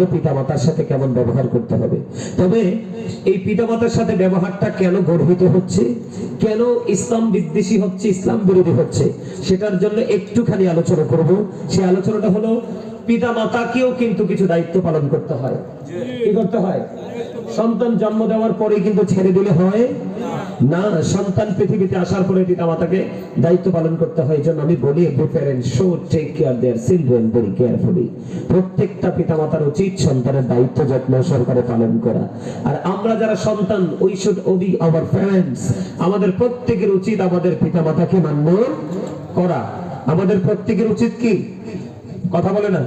হলো পিতামাতার সাথে কেমন ব্যবহার করতে হবে। তবে এই পিতামাতার সাথে ব্যবহারটা কেন গর্হিত হচ্ছে, কেন ইসলাম বিদ্বেষী হচ্ছে, ইসলাম বিরোধী হচ্ছে, সেটার জন্য একটুখানি আলোচনা করব। সেই আলোচনাটা হলো পিতামাতাকেও কিন্তু কিছু দায়িত্ব পালন করতে হয়। কি করতে হয়? সন্তান জন্ম দেওয়ার পরে কিন্তু ছেড়ে দিলে হয় না, সন্তান পৃথিবীতে আসার পরে পিতামাতাকে দায়িত্ব পালন করতে হয়। জন্য আমি বলি every parent should take care their children very carefully. প্রত্যেকটা পিতামাতার উচিত সন্তানের দায়িত্ব যত্ন সহকারে পালন করা। আর আমরা যারা সন্তান, we should Obi our parents. আমাদের প্রত্যেকের উচিত আমাদের পিতামাতাকে মান্য করা। আমাদের প্রত্যেকের উচিত কি? কথা বলে না?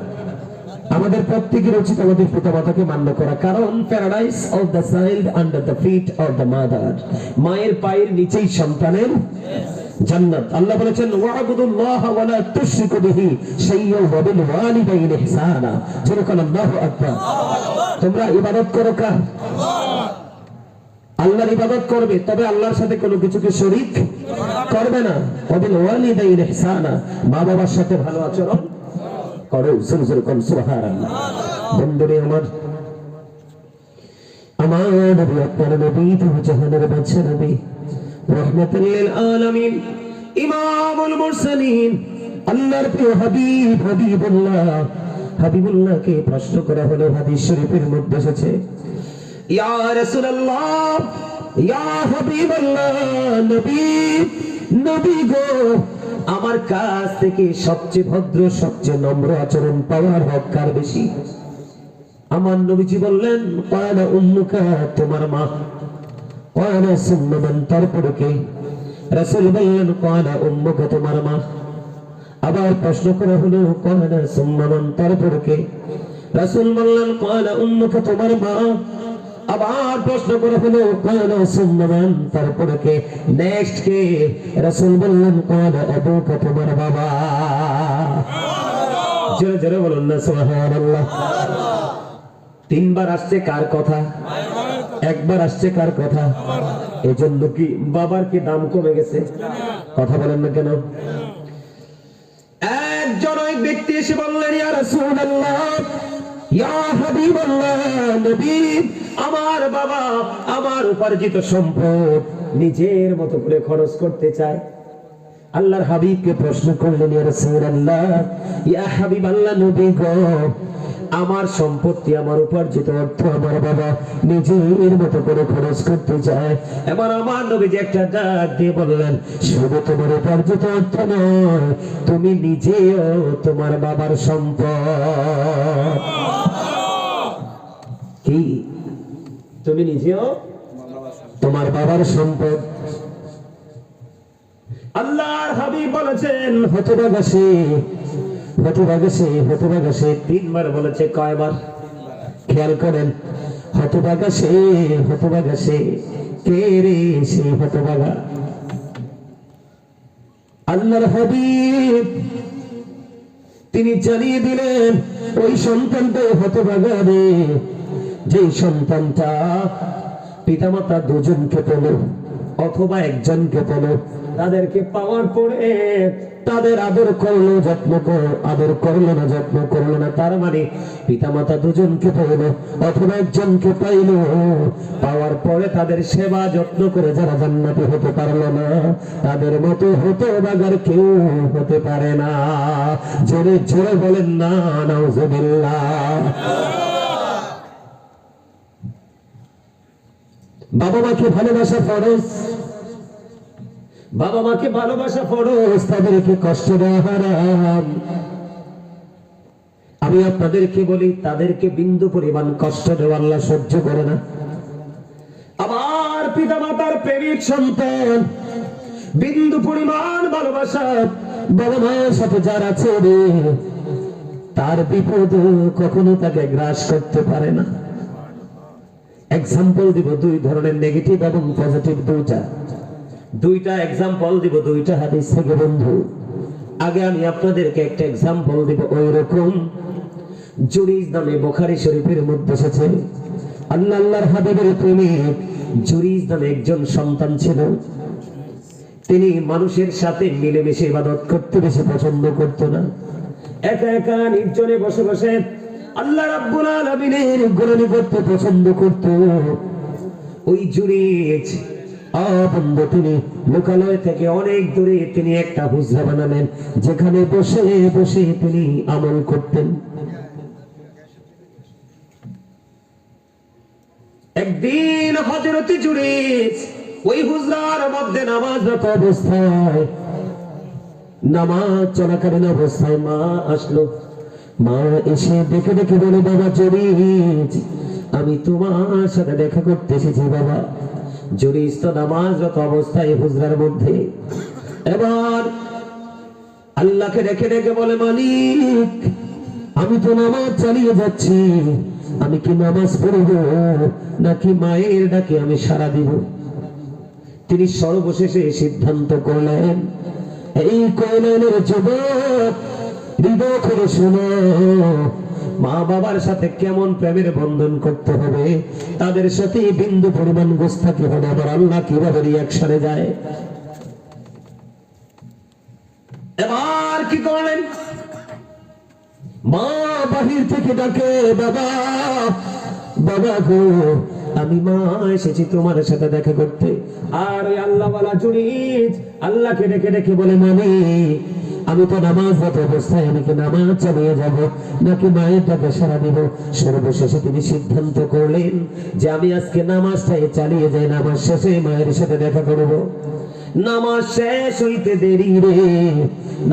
আমাদের প্রত্যেকের উচিত আমাদের পিতামাতাকে মান্য করা। কারণ paradise of the child under the feet of the mother. মায়ের পায়ের নিচেই সন্তানের জান্নাত। আল্লাহ বলেছেন ওয়া'বুদুল্লাহ ওয়া লা তুশরিকু বিহি শাইয়্যান ওয়া বিল ওয়ালিদাইনি ইহসানা। যেরকম আল্লাহু আকবার। তোমরা ইবাদত করো কার? আল্লাহর ইবাদত করবে, তবে আল্লাহর সাথে কোনো কিছুকে শরীক করবে না। ওয়া বিল ওয়ালিদাইনি ইহসানা। মা বাবার সাথে ভালো আচরণ করো। সুরজুরকুম সুবহানাল্লাহ। বন্ধুরে আমার, আমার নবী আপনার নবী তো জাহানের বাদশা নবী, রাহমাতুল লিল আলামিন, ইমামুল মুরসালিন, আল্লাহর প্রিয় হাবিব হাবিবুল্লাহ। হাবিবুল্লাহকে প্রশ্ন করা হলো, হাদিস শরীফের মধ্যে এসেছে, ইয়া রাসূলুল্লাহ, ইয়া হাবিবাল্লাহ, নবী নবী গো, আমার কাছ থেকে সবচেয়ে ভদ্র সবচেয়ে নম্র আচরণ পাওয়ার হক কার বেশি? আমার নবীজি বললেন ক্বালা উম্মুকা, তোমার মা। ক্বালা সুম্মা মান, তারপরে কে? রাসূল বললেন ক্বালা উম্মুকা, তোমার মা। আবার প্রশ্ন করা হলো ক্বালা সুম্মা মান, তারপরে কে? রাসূল বললেন ক্বালা উম্মুকা, তোমার মা। আবার প্রশ্ন করা হলো ক্বালা সুম্মা মান, তারপরে কে? নেক্সট কে? রাসূল বললেন ক্বালা আবুকা, তোমার বাবা। জোরে জোরে বলুন না সুবহানাল্লাহ। তিনবার আসছে কার কথা? একবার আসছে কার কথা? এজন্য কি বাবার কি দাম কমে গেছে? কথা বলেন না কেন? একজন ওই ব্যক্তি এসে বললেন ইয়া রাসূলুল্লাহ, ইয়া হাবিবাল্লাহ, নবী, আমার বাবা আমার উপার্জিত সম্পদ নিজের মতো করে খরচ করতে চায়। আল্লাহর হাবিবকে প্রশ্ন করলেন ইয়া রাসূলুল্লাহ, ইয়া হাবিবাল্লাহ, নবী গো, আমার সম্পত্তি আমার উপার্জিত অর্থ আমার বাবা নিজের মতো করে খরচ করতে চায়। এবার আমার নবীজি একটা ডাক দিয়ে বললেন, শুধু তোমার উপার্জিত অর্থ নয়, তুমি নিজেও তোমার বাবার সম্পদ। কি? তুমি নিজেও তোমার বাবার সম্পদ। আল্লাহর হাবিব বলেছেন হতভাগা সে, হতভাগা সে, হতভাগা সে। তিনবার বলেছে। কয়বার? খেয়াল করেন। হতভাগা সে, হতভাগা সে। কে রে সে হতভাগা? আল্লাহর হাবিব তিনি জানিয়ে দিলেন ওই সন্তানটাই হতভাগা রে, যেই সন্তানটা পিতামাতা দুজনকে পেল অথবা একজনকে পেল, তাদেরকে পাওয়ার পরে তাদের আদর করলো যত্ন করলো, আদর করলো না যত্ন করলো না। তার মানে পিতামাতা দুজনকে পাইল অথবা একজনকে পাইল, পাওয়ার পরে তাদের সেবা যত্ন করে যারা জান্নাতি হতে পারলো না, তাদের মতো হতভাগার কেউ হতে পারে না। জোরে জোরে বলেন না নাউজুবিল্লাহ। বাবা মাকে ভালোবাসা ফরজ, বাবা মাকে ভালোবাসা ফরজ, তাদেরকে কষ্ট দেওয়া হারাম। আমি আপনাদেরকে বলি, তাদেরকে বিন্দু পরিমাণ কষ্ট দেওয়া আল্লাহ সহ্য করে না। আমার পিতা মাতার প্রেমিক সন্তান বিন্দু পরিমাণ ভালোবাসা বাবা মায়ের সাথে যার আছে রে, তার বিপদ কখনো তাকে গ্রাস করতে পারে না। এক্সাম্পল দিব দুই ধরনের, নেগেটিভ এবং পজিটিভ, দুইটা এক্সাম্পল দিব দুইটা হাদিস থেকে বন্ধু। আগে আমি আপনাদেরকে একটা এক্সাম্পল দিব। ওই রকম জুরিজ নামে বুখারী শরীফের মধ্যে এসেছে, আল্লাহর হাবিবের প্রেমিক জুরিজ নামে একজন সন্তান ছিল। তিনি মানুষের সাথে মিলেমিশে ইবাদত করতে বেশি পছন্দ করত না। একা একা নির্জনে বসে বসে আল্লাহ রাব্বুল আলামিনের গোলামি করতে পছন্দ করত। ওই জুরেজ বন্ধু তিনি লোকালয় থেকে অনেক দূরে তিনি একটা হুজরা বানালেন, যেখানে বসে বসে তিনি আমল করতেন। একদিন হযরত জুরেজ ওই হুজরার মধ্যে নামাজরত অবস্থায়, নামাজ চলাকালীন অবস্থায় মা আসলো। মা এসে ডেকে ডেকে বলে, বাবা জুরেজ, আমি তোমার সাথে দেখা করতে এসেছি বাবা। জুরেজ তো নামাজরত অবস্থায় হুজরার মধ্যে। এবার আল্লাহকে ডেকে ডেকে বলে, মালিক আমি তো নামাজ চালিয়ে যাচ্ছি, আমি কি নামাজ পড়ব নাকি মায়ের ডাকে আমি সাড়া দিব? তিনি সর্বশেষে সিদ্ধান্ত করলেন, এই কয়লানের যুবক হৃদয় করে শোনো, মা বাবার সাথে কেমন প্রেমের বন্ধন করতে হবে, তাদের সাথে বিন্দু পরিমাণ গোস্তাকি হলে আবার আল্লাহ কিভাবে রিয়াকশনে যায়। এবার কি করলেন? মা বাহির থেকে ডাকে, বাবা বাবা গো, আমি মা এসেছি তোমার সাথে দেখা করতে। আর ওই আল্লাহওয়ালা জুরেজ আল্লাহকে ডেকে ডেকে বলে, মানে আমি তো নামাজরত অবস্থায়, আমি কি নামাজ চালিয়ে যাব নাকি মায়ের ডাকে সাড়া দিব? সর্বশেষে তিনি সিদ্ধান্ত করলেন যে আমি আজকে নামাজটাই চালিয়ে যাই, নামাজ শেষে মায়ের সাথে দেখা করব। নামাজ শেষ হইতে দেরি রে,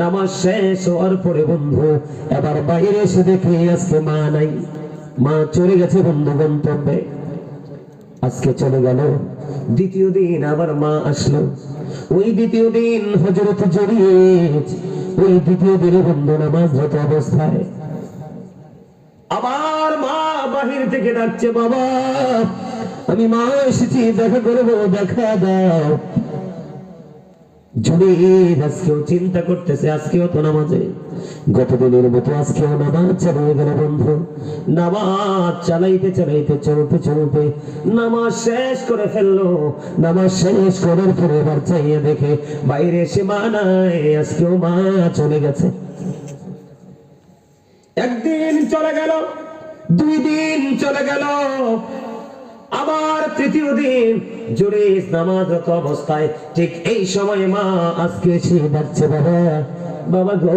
নামাজ শেষ হওয়ার পরে বন্ধু এবার বাইরে এসে দেখে আজকে মা নাই, মা চলে গেছে বন্ধু গন্তব্যে। আজকে চলে গেল। দ্বিতীয় দিন আবার মা আসলো। ওই দ্বিতীয় দিন হযরত জুরেজ ওই দ্বিতীয় দিনে বন্ধু নামাজরত অবস্থায় আবার মা বাহির থেকে ডাকছে, বাবা আমি মা এসেছি, দেখা করবো, দেখা দাও। জুরেজ আজকেও চিন্তা করতেছে, আজকেও তো নামাজে, গতদিনের মতো আজকেও নামাজ চালিয়ে গেল বন্ধু। নামাজ চালাইতে চালাইতে চলতে চলতে নামাজ শেষ করে ফেললো। নামাজ শেষ করার পরে এবার চাইয়ে দেখে বাইরে এসে মা নাই, আজকেও মা চলে গেছে। একদিন চলে গেল, 2 দিন চলে গেল, আবার তৃতীয় দিন জুরেজ নামাজরত অবস্থায় ঠিক এই সময় মা আজকে এসে ডাকছে, বাবা বাবা গো,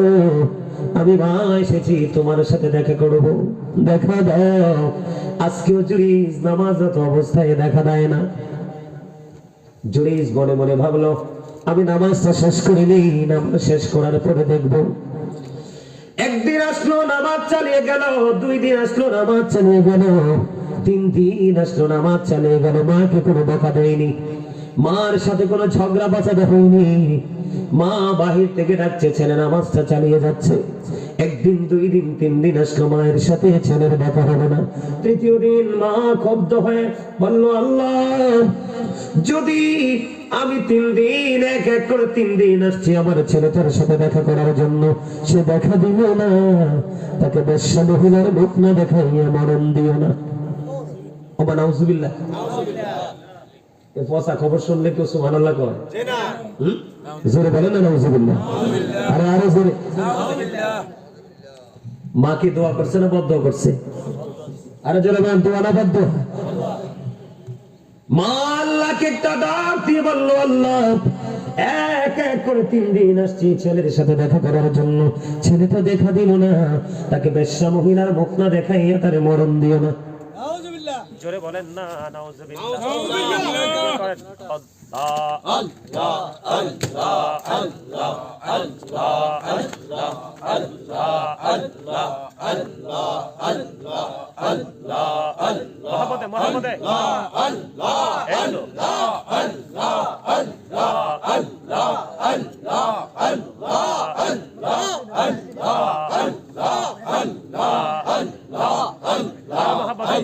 আমি মা এসেছি তোমার সাথে দেখা করব, দেখা দাও। আজকেও জুরেজ নামাজরত অবস্থায় দেখা দেয় না। জুরেজ মনে মনে ভাবলো, আমি নামাজটা শেষ করিনি, নামাজ শেষ করার পরে দেখবো। একদিন আসলো, নামাজ চালিয়ে গেল। 2 দিন আসলো, নামাজ চালিয়ে গেল। 3 দিন আসলো, নামাজ চালিয়ে গেল। মাকে কোনো বকা দেয়নি, মার সাথে কোনো ঝগড়া বাঁচাতে হয়নি। মা বাহির থেকে ডাকছে, ছেলে নামাজটা চালিয়ে যাচ্ছে। 1 দিন 2 দিন 3 দিন আসলো, মায়ের সাথে ছেলের দেখা হলো না। তৃতীয় দিন মা ক্ষুব্ধ হয়ে বলল, আল্লাহ যদি আমি 3 দিন এক এক করে 3 দিন আসছি আমার ছেলেটার সাথে দেখা করার জন্য, সে দেখা দিল না, তাকে বেশ্যা মহিলার মুখ না দেখাইয়া মরণ দিও না। ওবা নাউজুবিল্লাহ। পচা খবর শুনলে কেউ সুবহানাল্লাহ কয়? জোরে বলেন না নাউজুবিল্লাহ। আরে আরে জোরে। মা কি দোয়া করছে না বদদোয়া করছে? আরে জোরে বলেন, দোয়া না বদদোয়া? মা আল্লাহকে একটা ডাক দিয়ে বলল, আল্লাহ এক এক করে 3 দিন আসছি ছেলের সাথে দেখা করার জন্য, ছেলেটা দেখা দিল না, তাকে বেশ্যা মহিলার মুখ না দেখাইয়া তারে মরণ দিও না। জোরে বলেন না নাউজুবিল্লাহ। আল্লাহ আল্লাহ আল্লাহ আল্লাহ আল্লাহ আল্লাহ আল্লাহ আল্লাহ আল্লাহ আল্লাহ আল্লাহ আল্লাহ মুহাম্মদে আল্লাহ আল্লাহ আল্লাহ আল্লাহ আল্লাহ আল্লাহ আল্লাহ আল্লাহ আল্লাহ আল্লাহ আল্লাহ আল্লাহ আল্লাহ মুহাম্মদে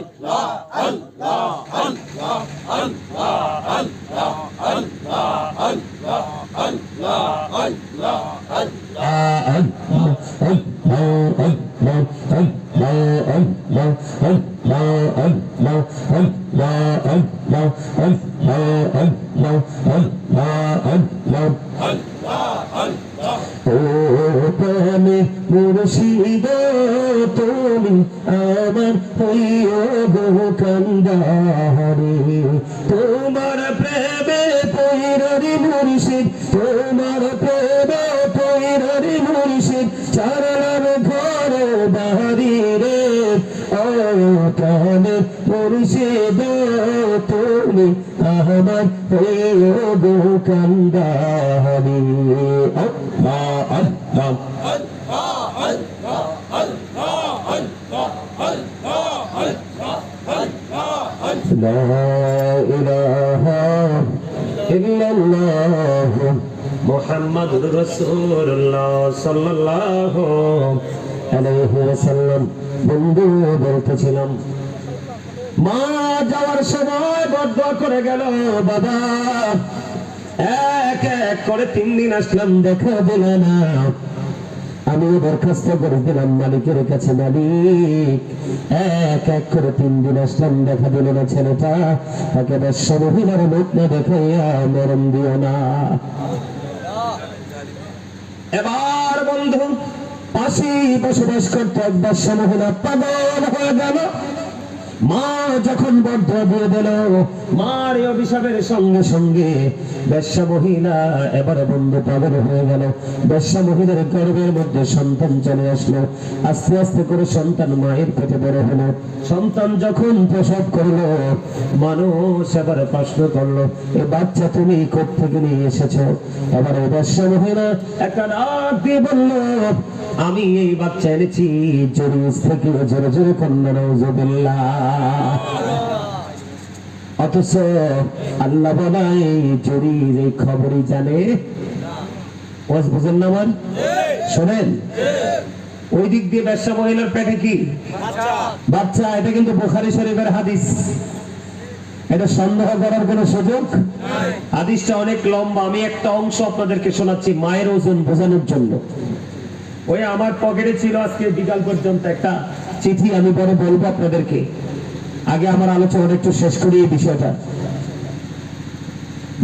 আল্লাহ আল্লাহ আল্লাহ আল্লাহ আল্লাহ আল্লাহ আল্লাহ আল্লাহ আল্লাহ ও প্রেমে মুর্শিদ তুমি আমার হইও গো কান্দারে, তোমার প্রেমে পৈররি মুর্শিদ, তোমার প্রেমে পৈররি মুর্শিদ, চারলাম ঘর বাড়ি রে। ও প্রেমে মুর্শিদ তুমি আমার হইও গো কান্দারে। لا إله إلا الله محمد رسول الله صلى الله عليه وسلم। বন্ধু বলতেছিলাম, মা যাওয়ার সময় বদদোয়া করে গেল, বাবা এক এক করে 3 দিন আসলাম, দেখা দিল না। আমি দরখাস্ত করে দিলাম মালিকের কাছে, মালিক এক এক করে 3 দিন আসলাম, দেখা দিল না ছেলেটা, তাকে বেশ্যা মহিলার মুখ না দেখাইয়া মরণ দিও না। এবার বন্ধু পাশে বসবাস করতে এক বেশ্যা মহিলা পাগল হয়ে গেল। মা যখন বদদোয়া দিয়ে দিল, মার এই অভিশাপের সঙ্গে সঙ্গে বেশ্যা মহিলা এবারে বন্ধু পাগল হয়ে গেল। বেশ্যা মহিলার গর্ভের মধ্যে সন্তান চলে আসলো, আস্তে আস্তে করে সন্তান মায়ের পেটে বড় হলো। সন্তান যখন প্রসব করলো, মানুষ এবারে প্রশ্ন করলো, এ বাচ্চা তুমি কোত্থেকে নিয়ে এসেছো? এবারে বেশ্যা মহিলা একটা ডাক দিয়ে বলল, আমি এই বাচ্চা এনেছি জরিস থেকে। জোরে জোরে কন্যা নাউজুবিল্লাহ। অথচ আল্লাহ বলে জরির এই খবরই জানে। ওয়াজ বুঝেন না আমার? শোনেন, ওই দিক দিয়ে বেশ্যা মহিলার পেটে কি বাচ্চা, এটা কিন্তু বুখারী শরীফের হাদিস, এটা সন্দেহ করার কোনো সুযোগ। হাদিসটা অনেক লম্বা, আমি একটা অংশ আপনাদেরকে শোনাচ্ছি মায়ের ওজন বোঝানোর জন্য। ওই আমার পকেটে ছিল আজকে বিকাল পর্যন্ত একটা চিঠি, আমি পরে বলবো আপনাদেরকে। আগে আমার আলোচনা একটু শেষ করি এই বিষয়টা।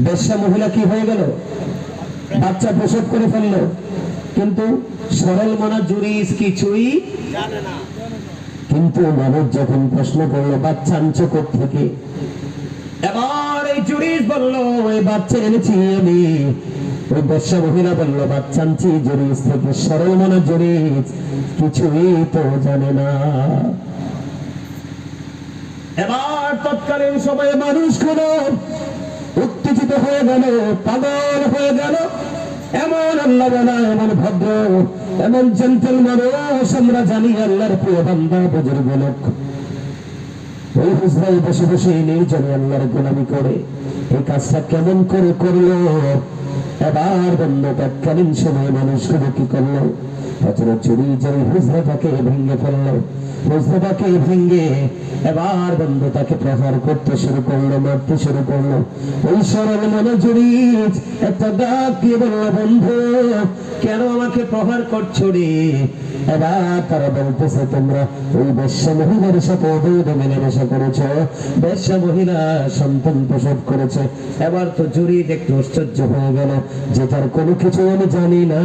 বেশ্যা মহিলা কি হয়ে গেল? বাচ্চা প্রসব করে ফেললো, কিন্তু সরল মনা জুরিস কিছুই জানে না। কিন্তু মানুষ যখন প্রশ্ন করলো বাচ্চা আনছো কোত্থেকে, এবার এই জুরিস বললো এই বাচ্চা এনেছি আমি। ওই বেশ্যা মহিলা বললো বাচ্চা আনছি জরিস থেকে। সরল মনা জরিস কিছুই তো জানে না। এবার তৎকালীন সময়ে মানুষগুলো উত্তেজিত হয়ে গেল, পাগল হয়ে গেল। এমন আল্লাহ বলা, এমন ভদ্র, এমন জেন্টেল মানুষ আমরা জানি, আল্লাহর প্রিয় বান্দা বুজুর্গ লোক। ওই হুজরায় বসে বসে নির্জনে আল্লাহর গোলামি করে এই কাজটা কেমন করে করলো? এবার বন্ধ তৎকালীন সময় মানুষগুলো কি করলো? হযরত জুরিজের হুজরাটাকে ভেঙে ফেললো। হুজরাটাকে ভেঙে এবার বন্ধু তাকে প্রহার করতে শুরু করলো, মারতে শুরু করলো। ওই সরল মনে জুরিজ একটা ডাক দিয়ে বলল, বন্ধু কেন আমাকে প্রহার করছো রে? এবার তারা বলতেছে, তোমরা ওই বেশ্যা মহিলার সাথে অবৈধ মেলামেশা করেছো, বেশ্যা মহিলা সন্তান প্রসব করেছে। এবার তো জুরিজ একটু আশ্চর্য হয়ে গেল, যেটার কোনো কিছু আমি জানি না,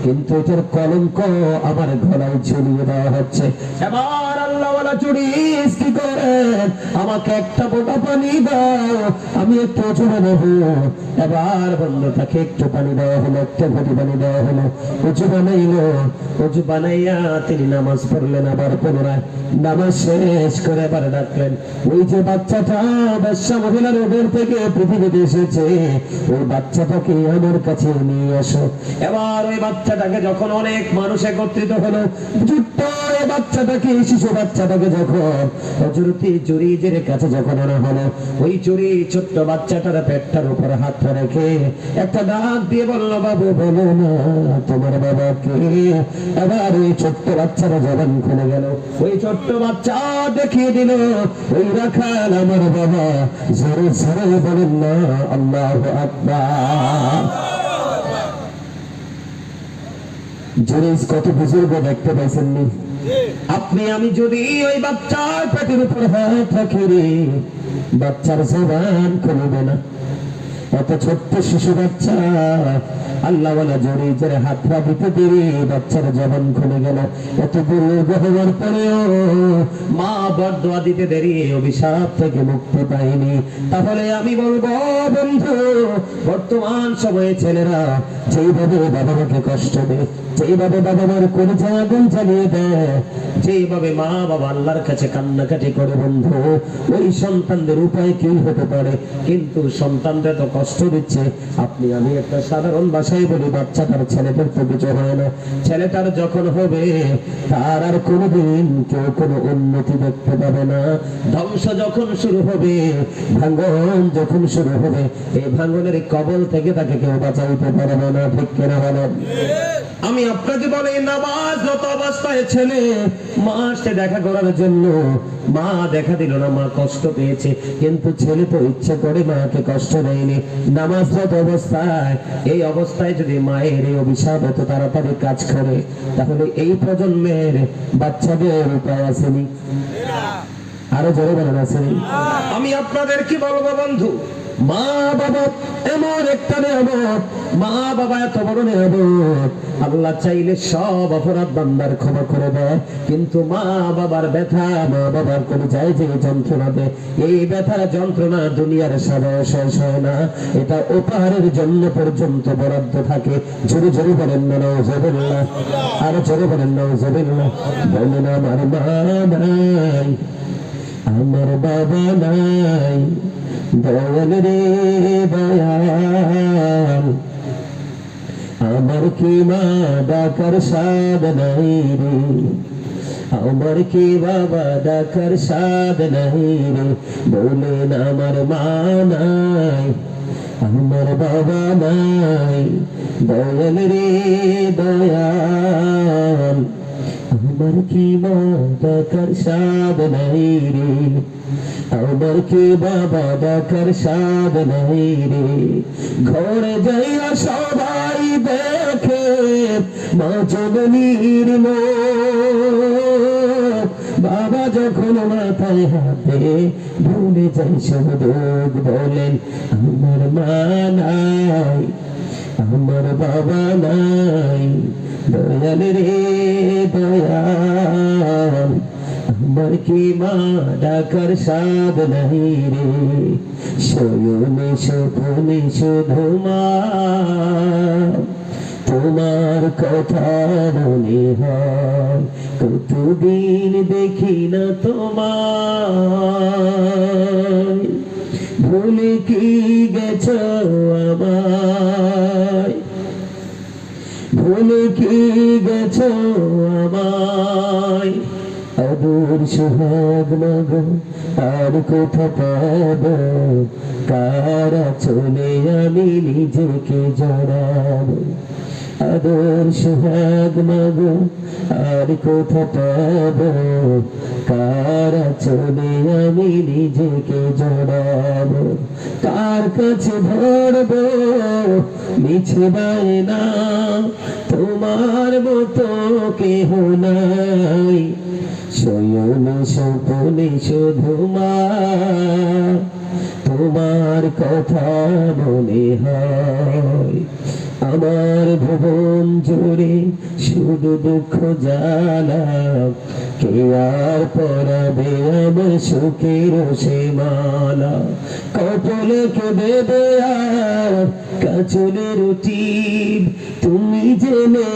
কিন্তু এটার কলঙ্ক আমার গলায় ঝুলিয়ে দেওয়া হচ্ছে। এবার আল্লাহওয়ালা জুরিজ কি করে, আমাকে একটা বোটা পানি দাও, আমি একটু অজু বানাবো। এবার বন্ধু তাকে একটু পানি দেওয়া হলো, একটা ঘটি পানি দেওয়া হলো, অজু বানাইলো। অজু বানাইয়া তিনি নামাজ পড়লেন। আবার পুনরায় নামাজ শেষ করে এবার ডাকলেন, ওই যে বাচ্চাটা বেশ্যা মহিলার ওদের থেকে পৃথিবীতে এসেছে, ওই বাচ্চাটাকে আমার কাছে নিয়ে আসো। এবার ওই বাচ্চাটাকে যখন অনেক মানুষ একত্রিত হলো, বাচ্চাটাকে, শিশু বাচ্চাটাকে যখন হযরত জুরিজের কাছে যখন আনা হলো, ওই জুরি ছোট্ট বাচ্চাটার পেটটার উপর হাত রেখে একটা ডাক দিয়ে বলল, বাবু বলো না তোমার বাবা কে? এবার ওই ছোট্ট বাচ্চারা জবান খুলে গেল। ওই ছোট্ট বাচ্চা দেখিয়ে দিল, ওই রাখাল আমার বাবা। জোরে জোরে বলেন না আল্লাহু আকবার। জুরিজ কত বুজুর্গ দেখতে পাইছেননি আপনি? আমি যদি ওই বাচ্চার পেটের উপর হাত রাখি রে, বাচ্চার জবান খুলবে না। এত ছোট্ট শিশু বাচ্চা আল্লাহওয়ালা জড়িয়ে হাতটা দিতে দেরি বাচ্চার জবান খুলে গেল। এত বুড়ো হওয়ার পরেও মা বরদোয়া দিতে দেরি, অভিশাপ থেকে মুক্তি পায়নি। তাহলে আমি বলবো বন্ধু, বর্তমান সময়ে ছেলেরা যেইভাবে বাবা মাকে কষ্ট দেয়, যেইভাবে বাবা মার কলিজা আগুন জ্বালিয়ে দেয়, যেইভাবে মা বাবা আল্লাহর কাছে কান্নাকাটি করে বন্ধু, ওই সন্তানদের উপায় কি হতে পারে? কিন্তু সন্তানরা তো কষ্ট দিচ্ছে। আপনি আমি একটা সাধারণ ভাষায় বলি, বাচ্চাটার ছেলেটার তো কিছু হয় না। ছেলেটার যখন হবে তার আর কোনোদিন কেউ কোনো উন্নতি দেখতে পাবে না। ধ্বংস যখন শুরু হবে, ভাঙন যখন শুরু হবে, এই ভাঙনের কবল থেকে তাকে কেউ বাঁচাইতে পারবে না। ঠিক কিনা বলেন? আমি আপনাকে বলি, নামাজরত অবস্থায় ছেলে মার সাথে দেখা করার জন্য মা দেখা দিল না, মা কষ্ট পেয়েছে, কিন্তু ছেলে তো ইচ্ছে করে মাকে কষ্ট দেয়নি। নামাজরত অবস্থায়, এই অবস্থায় যদি মায়ের এই অভিশাপ এত তাড়াতাড়ি কাজ করে, তাহলে এই প্রজন্মের বাচ্চাদের উপায় আসেনি? আরো জোরে বলেন আসেনি? আমি আপনাদের কি বলবো বন্ধু, মা বাবা এমন একটা নিয়ামত, মা বাবা এত বড় নিয়ামত। আল্লাহ চাইলে সব অপরাধ বান্দার ক্ষমা করে দেয়, কিন্তু মা বাবার ব্যথা, মা বাবার কোন যায় যে যন্ত্রণা দেয়, এই ব্যথার যন্ত্রণা দুনিয়ার সাজায় শেষ হয় না। এটা উপহারের জন্য পর্যন্ত বরাদ্দ থাকে। জোরে জোরে বলেন না নাউজুবিল্লাহ, আর জোরে বলেন নাউজুবিল্লাহ। বলেন আমার মা নাই, আমার বাবা নাই, দয়াল রে দয়াল, আমার কি মা ডাকার সাদ নাই রে, আমার কি বাবা ডাকার সাদ নাই রে। বলেন আমার মা নাই, আমার বাবা নাই, দয়াল রে দয়াল, আমার কি মা ডাকার সাদ নাই রে, আমার কি বাবা ডাকার সাদ নাই রে। ঘরে যাইয়া সবাই দেখে মা জননীর মুখ, বাবা যখন মাথায় হাতে ভুলে যাই সব দুঃখ। বলেন আমার মা নাই, আমার বাবা নাই, দয়াল রে দয়াল, আমার কি মা ডাকার সাদ নাই রে। শয়নে স্বপ্নে শুধু মা তোমার কথা মনে হয়, কতদিন দেখি না তোমায়, ভুলে কি গেছো আমায়, ভুলে কি গেছো আমায়। আদর সোহাগ মাগো আর কোথা পাবো, কারা চলে আমি নিজেকে জড়াবো। আদর সোহাগ মাগো আর কোথা পাবো, কারা চলে আমি নিজেকে জড়াবো। কার কাছে ধরবো মিছে বায়না, তোমার মতো কেহ নাই। শয়নে স্বপ্নে শুধু মা তোমার কথা মনে হয়। আমার ভুবন জুড়ে শুধু দুঃখ জ্বালা, কে আর পরাবে আমার সুখের সে মালা। কপালে কে দেবে আর কাচলের টিপ, তুমি জেনে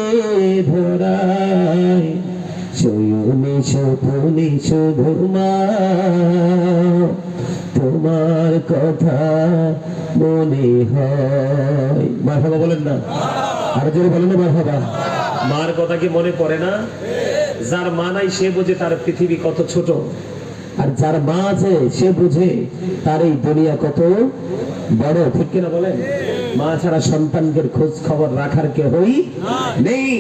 ধরায়। শয়নে স্বপ্নে শুধু মা তোমার কথা মনে হয়। মারহাবা বলেন না, আর জোরে বলেন না মারহাবা। মার কথা কি মনে পড়ে না? যার মা নাই সে বোঝে তার পৃথিবী কত ছোট, আর যার মা আছে সে বুঝে তার এই দুনিয়া কত বড়। ঠিক কিনা বলেন? মা ছাড়া সন্তানদের খোঁজ খবর রাখার কেউই নেই।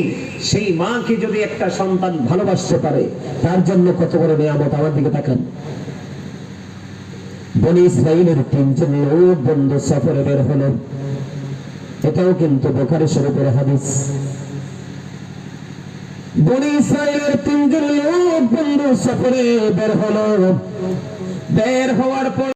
সেই মাকে যদি একটা সন্তান ভালোবাসতে পারে, তার জন্য কত বড় নিয়ামত। আমার দিকে তাকান। বনি ইসরাইলের 3 জন লোক বন্ধু সফরে বের হলো, এটাও কিন্তু বুখারী শরীফের হাদিস। বনি ইসরাইলের 3 জন লোক বন্ধু সফরে বের হলো, বের হওয়ার পর